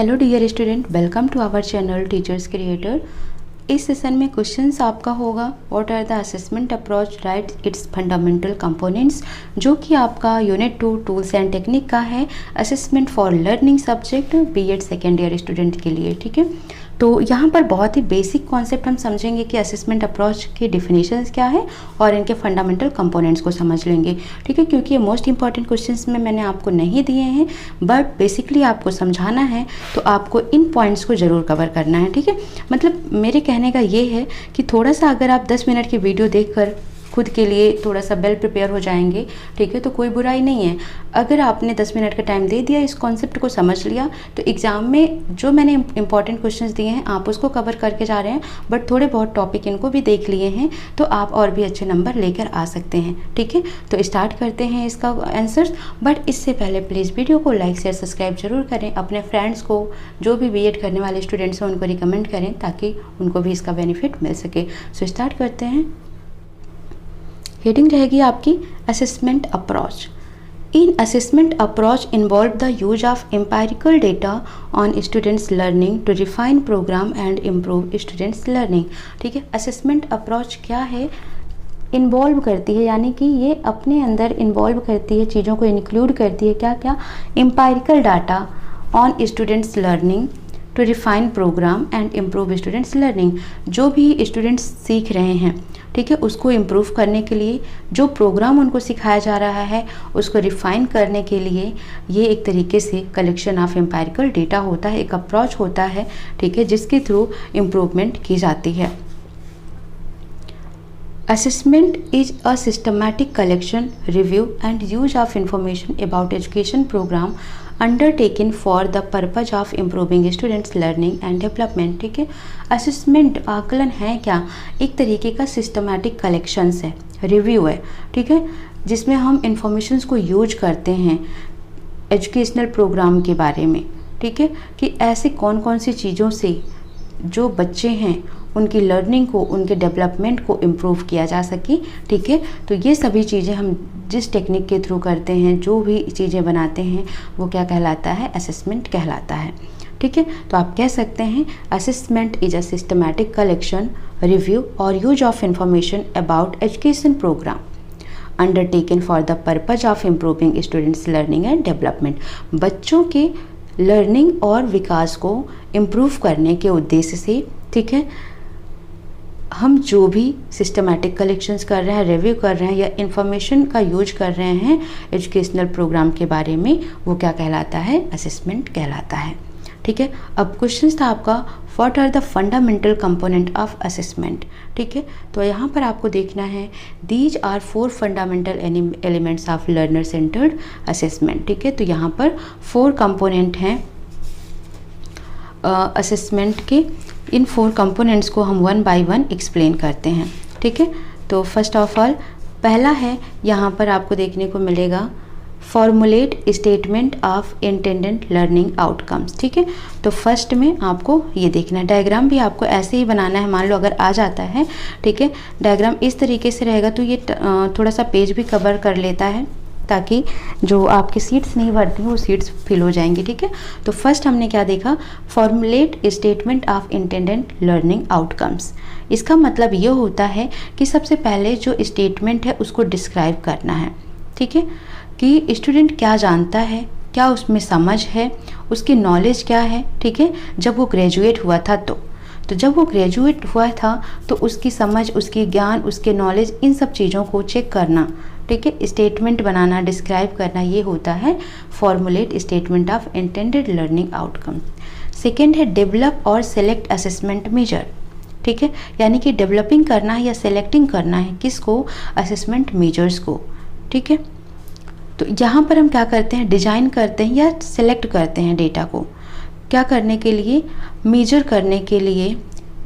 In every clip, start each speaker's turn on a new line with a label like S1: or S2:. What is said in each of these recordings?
S1: Hello dear student, welcome to our channel teachers creator. इस session में questions आपका होगा what are the assessment approach, right it's fundamental components, जो कि आपका यूनिट 2 टूल्स एंड टेक्निक का है, assessment for learning subject BEd second year student के लिए। ठीक है, तो यहाँ पर बहुत ही बेसिक कॉन्सेप्ट हम समझेंगे कि असेसमेंट अप्रोच की डिफिनीशंस क्या है और इनके फंडामेंटल कंपोनेंट्स को समझ लेंगे। ठीक है, क्योंकि ये मोस्ट इंपॉर्टेंट क्वेश्चंस में मैंने आपको नहीं दिए हैं, बट बेसिकली आपको समझाना है तो आपको इन पॉइंट्स को ज़रूर कवर करना है। ठीक है, मतलब मेरे कहने का ये है कि थोड़ा सा अगर आप 10 मिनट की वीडियो देखकर खुद के लिए थोड़ा सा वेल प्रिपेयर हो जाएंगे, ठीक है, तो कोई बुराई नहीं है। अगर आपने 10 मिनट का टाइम दे दिया, इस कॉन्सेप्ट को समझ लिया, तो एग्ज़ाम में जो मैंने इंपॉर्टेंट क्वेश्चंस दिए हैं आप उसको कवर करके जा रहे हैं, बट थोड़े बहुत टॉपिक इनको भी देख लिए हैं तो आप और भी अच्छे नंबर लेकर आ सकते हैं। ठीक है, तो स्टार्ट करते हैं इसका आंसर्स, बट इससे पहले प्लीज़ वीडियो को लाइक शेयर सब्सक्राइब जरूर करें। अपने फ्रेंड्स को, जो भी बीएड करने वाले स्टूडेंट्स हैं, उनको रिकमेंड करें ताकि उनको भी इसका बेनिफिट मिल सके। सो स्टार्ट करते हैं। हेडिंग रहेगी आपकी assessment approach. In assessment approach involve the use of empirical data on students learning to refine programme and improve students learning. ठीक है, असेसमेंट अप्रोच क्या है, इन्वॉल्व करती है, यानी कि ये अपने अंदर इन्वॉल्व करती है, चीज़ों को इंक्लूड करती है। क्या क्या? Empirical data on students learning to refine programme and improve students learning. जो भी स्टूडेंट्स सीख रहे हैं, ठीक है, उसको इम्प्रूव करने के लिए, जो प्रोग्राम उनको सिखाया जा रहा है उसको रिफाइन करने के लिए, ये एक तरीके से कलेक्शन ऑफ एम्पायरिकल डेटा होता है, एक अप्रोच होता है, ठीक है, जिसके थ्रू इम्प्रूवमेंट की जाती है। Assessment is a systematic collection, review and use of information about education program undertaken for the purpose of improving students learning and development। ठीक है, असेसमेंट आकलन है क्या? एक तरीके का सिस्टमैटिक कलेक्शंस है, रिव्यू है, ठीक है, जिसमें हम इंफॉर्मेशंस को यूज करते हैं एजुकेशनल प्रोग्राम के बारे में। ठीक है, कि ऐसे कौन कौन सी चीज़ों से जो बच्चे हैं उनकी लर्निंग को, उनके डेवलपमेंट को इम्प्रूव किया जा सके। ठीक है, तो ये सभी चीज़ें हम जिस टेक्निक के थ्रू करते हैं, जो भी चीज़ें बनाते हैं, वो क्या कहलाता है? असेसमेंट कहलाता है। ठीक है, तो आप कह सकते हैं assessment is a systematic collection, review और use of information about education program undertaken for the purpose of improving students learning and development. बच्चों के लर्निंग और विकास को इम्प्रूव करने के उद्देश्य से, ठीक है, हम जो भी सिस्टमैटिक कलेक्शंस कर रहे हैं, रिव्यू कर रहे हैं या इंफॉर्मेशन का यूज कर रहे हैं एजुकेशनल प्रोग्राम के बारे में, वो क्या कहलाता है? असेसमेंट कहलाता है। ठीक है, अब क्वेश्चन था आपका what are the fundamental component of assessment. ठीक है, तो यहाँ पर आपको देखना है these are 4 fundamental elements of learner centred assessment. ठीक है, तो यहाँ पर 4 कंपोनेंट हैं असेसमेंट के। इन 4 कंपोनेंट्स को हम 1 बाय 1 एक्सप्लेन करते हैं। ठीक है, तो फर्स्ट ऑफ ऑल पहला है, यहाँ पर आपको देखने को मिलेगा formulate statement of intended learning outcomes. ठीक है, तो फर्स्ट में आपको ये देखना है, डायग्राम भी आपको ऐसे ही बनाना है। मान लो अगर आ जाता है, ठीक है, डायग्राम इस तरीके से रहेगा तो ये थोड़ा सा पेज भी कवर कर लेता है, ताकि जो आपकी सीट्स नहीं भरती हैं वो सीट्स फिल हो जाएंगी। ठीक है, तो फर्स्ट हमने क्या देखा? Formulate statement of intended learning outcomes. इसका मतलब ये होता है कि सबसे पहले जो स्टेटमेंट है उसको डिस्क्राइब करना है। ठीक है, कि स्टूडेंट क्या जानता है, क्या उसमें समझ है, उसकी नॉलेज क्या है। ठीक है, जब वो ग्रेजुएट हुआ था तो जब वो ग्रेजुएट हुआ था तो उसकी समझ, उसकी ज्ञान, उसके नॉलेज, इन सब चीज़ों को चेक करना, ठीक है, स्टेटमेंट बनाना, डिस्क्राइब करना, ये होता है formulate statement of intended learning outcome. Second है डेवलप और सेलेक्ट असेसमेंट मेजर। ठीक है, यानी कि डेवलपिंग करना है या सेलेक्टिंग करना है किसको? असेसमेंट मेजर्स को। ठीक है, तो यहाँ पर हम क्या करते हैं? डिजाइन करते हैं या सेलेक्ट करते हैं डेटा को, क्या करने के लिए? मेजर करने के लिए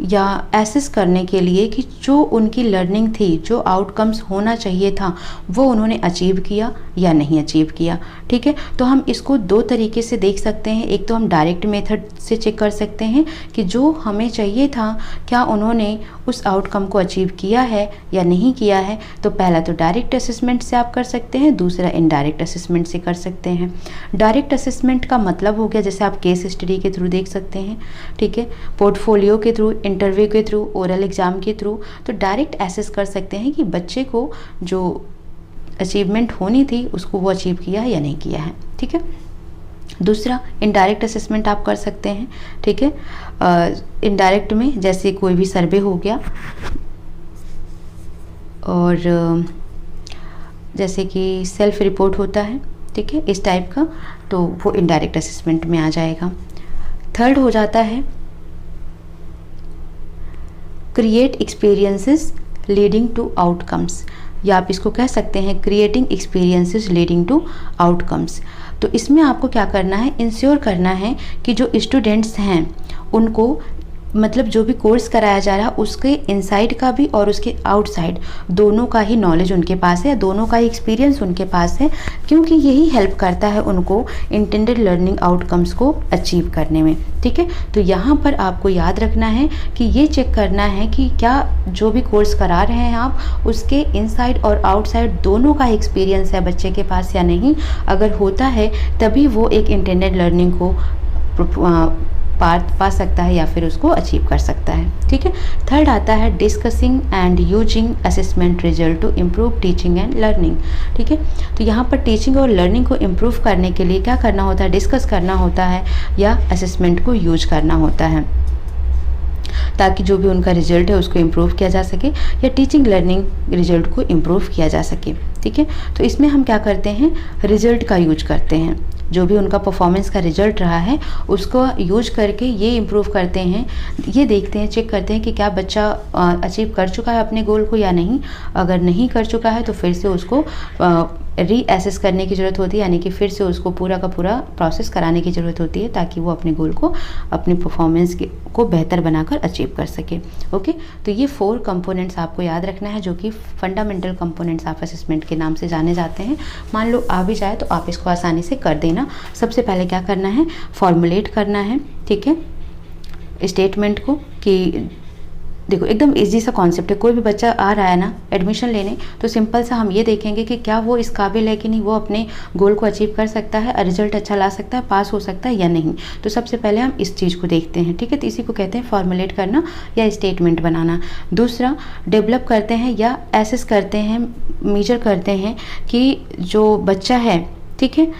S1: या एसेस करने के लिए कि जो उनकी लर्निंग थी, जो आउटकम्स होना चाहिए था, वो उन्होंने अचीव किया या नहीं अचीव किया। ठीक है, तो हम इसको दो तरीके से देख सकते हैं। एक तो हम डायरेक्ट मेथड से चेक कर सकते हैं कि जो हमें चाहिए था क्या उन्होंने उस आउटकम को अचीव किया है या नहीं किया है। तो पहला तो डायरेक्ट असेसमेंट से आप कर सकते हैं, दूसरा इनडायरेक्ट असेसमेंट से कर सकते हैं। डायरेक्ट असेसमेंट का मतलब हो गया जैसे आप केस स्टडी के थ्रू देख सकते हैं, ठीक है, पोर्टफोलियो के थ्रू, इंटरव्यू के थ्रू, ओरल एग्ज़ाम के थ्रू। तो डायरेक्ट एसेस कर सकते हैं कि बच्चे को जो अचीवमेंट होनी थी उसको वो अचीव किया है या नहीं किया है। ठीक है, दूसरा इनडायरेक्ट असेसमेंट आप कर सकते हैं। ठीक है, इनडायरेक्ट में जैसे कोई भी सर्वे हो गया और जैसे कि सेल्फ रिपोर्ट होता है, ठीक है, इस टाइप का, तो वो इनडायरेक्ट असेसमेंट में आ जाएगा। थर्ड हो जाता है create experiences leading to outcomes, या आप इसको कह सकते हैं creating experiences leading to outcomes. तो इसमें आपको क्या करना है, इंश्योर करना है कि जो स्टूडेंट्स हैं उनको मतलब जो भी कोर्स कराया जा रहा है उसके इनसाइड का भी और उसके आउटसाइड दोनों का ही नॉलेज उनके पास है, दोनों का ही एक्सपीरियंस उनके पास है, क्योंकि यही हेल्प करता है उनको इंटेंडेड लर्निंग आउटकम्स को अचीव करने में। ठीक है, तो यहाँ पर आपको याद रखना है कि ये चेक करना है कि क्या जो भी कोर्स करा रहे हैं आप उसके इनसाइड और आउटसाइड दोनों का एक्सपीरियंस है बच्चे के पास या नहीं। अगर होता है तभी वो एक इंटेंडेड लर्निंग को पा सकता है या फिर उसको अचीव कर सकता है। ठीक है, थर्ड आता है discussing and using assessment result to improve teaching and learning. ठीक है, तो यहाँ पर टीचिंग और लर्निंग को इम्प्रूव करने के लिए क्या करना होता है, डिस्कस करना होता है या असेसमेंट को यूज करना होता है, ताकि जो भी उनका रिजल्ट है उसको इम्प्रूव किया जा सके या टीचिंग लर्निंग रिजल्ट को इम्प्रूव किया जा सके। ठीक है, तो इसमें हम क्या करते हैं, रिजल्ट का यूज करते हैं, जो भी उनका परफॉर्मेंस का रिजल्ट रहा है उसको यूज करके ये इम्प्रूव करते हैं, ये देखते हैं, चेक करते हैं कि क्या बच्चा अचीव कर चुका है अपने गोल को या नहीं। अगर नहीं कर चुका है तो फिर से उसको रीअसेस करने की ज़रूरत होती है, यानी कि फिर से उसको पूरा का पूरा प्रोसेस कराने की ज़रूरत होती है ताकि वो अपने गोल को, अपनी परफॉर्मेंस को बेहतर बनाकर अचीव कर सके। ओके, तो ये 4 कंपोनेंट्स आपको याद रखना है जो कि फंडामेंटल कंपोनेंट्स ऑफ असेसमेंट के नाम से जाने जाते हैं। मान लो आ भी जाए तो आप इसको आसानी से कर देना। सबसे पहले क्या करना है, फॉर्मुलेट करना है, ठीक है, स्टेटमेंट को। कि देखो एकदम इजी सा कॉन्सेप्ट है, कोई भी बच्चा आ रहा है ना एडमिशन लेने, तो सिंपल सा हम ये देखेंगे कि क्या वो इस काबिल है कि नहीं, वो अपने गोल को अचीव कर सकता है, रिजल्ट अच्छा ला सकता है, पास हो सकता है या नहीं। तो सबसे पहले हम इस चीज़ को देखते हैं। ठीक है, तो इसी को कहते हैं फॉर्मुलेट करना या स्टेटमेंट बनाना। दूसरा, डेवलप करते हैं या एसेस करते हैं, मेजर करते हैं कि जो बच्चा है, ठीक है,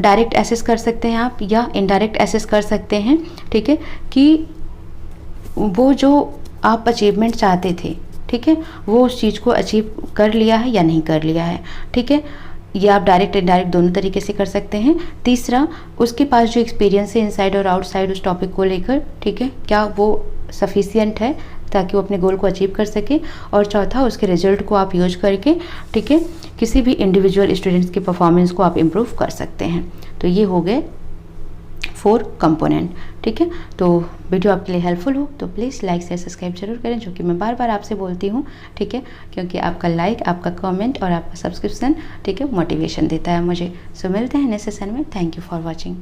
S1: डायरेक्ट एसेस कर सकते हैं आप या इनडायरेक्ट एसेस कर सकते हैं। ठीक है, कि वो जो आप अचीवमेंट चाहते थे, ठीक है, वो उस चीज़ को अचीव कर लिया है या नहीं कर लिया है। ठीक है, ये आप डायरेक्ट इनडायरेक्ट दोनों तरीके से कर सकते हैं। तीसरा, उसके पास जो एक्सपीरियंस है इनसाइड और आउटसाइड उस टॉपिक को लेकर, ठीक है, क्या वो सफिशिएंट है ताकि वो अपने गोल को अचीव कर सके। और चौथा, उसके रिजल्ट को आप यूज करके, ठीक है, किसी भी इंडिविजुअल स्टूडेंट्स की परफॉर्मेंस को आप इम्प्रूव कर सकते हैं। तो ये हो गए 4 कंपोनेंट। ठीक है, तो वीडियो आपके लिए हेल्पफुल हो तो प्लीज़ लाइक शेयर सब्सक्राइब जरूर करें, जो कि मैं बार बार आपसे बोलती हूँ। ठीक है, क्योंकि आपका लाइक, आपका कमेंट और आपका सब्सक्रिप्शन, ठीक है, मोटिवेशन देता है मुझे। सो मिलते हैं नेक्स्ट सेशन में। Thank you for watching.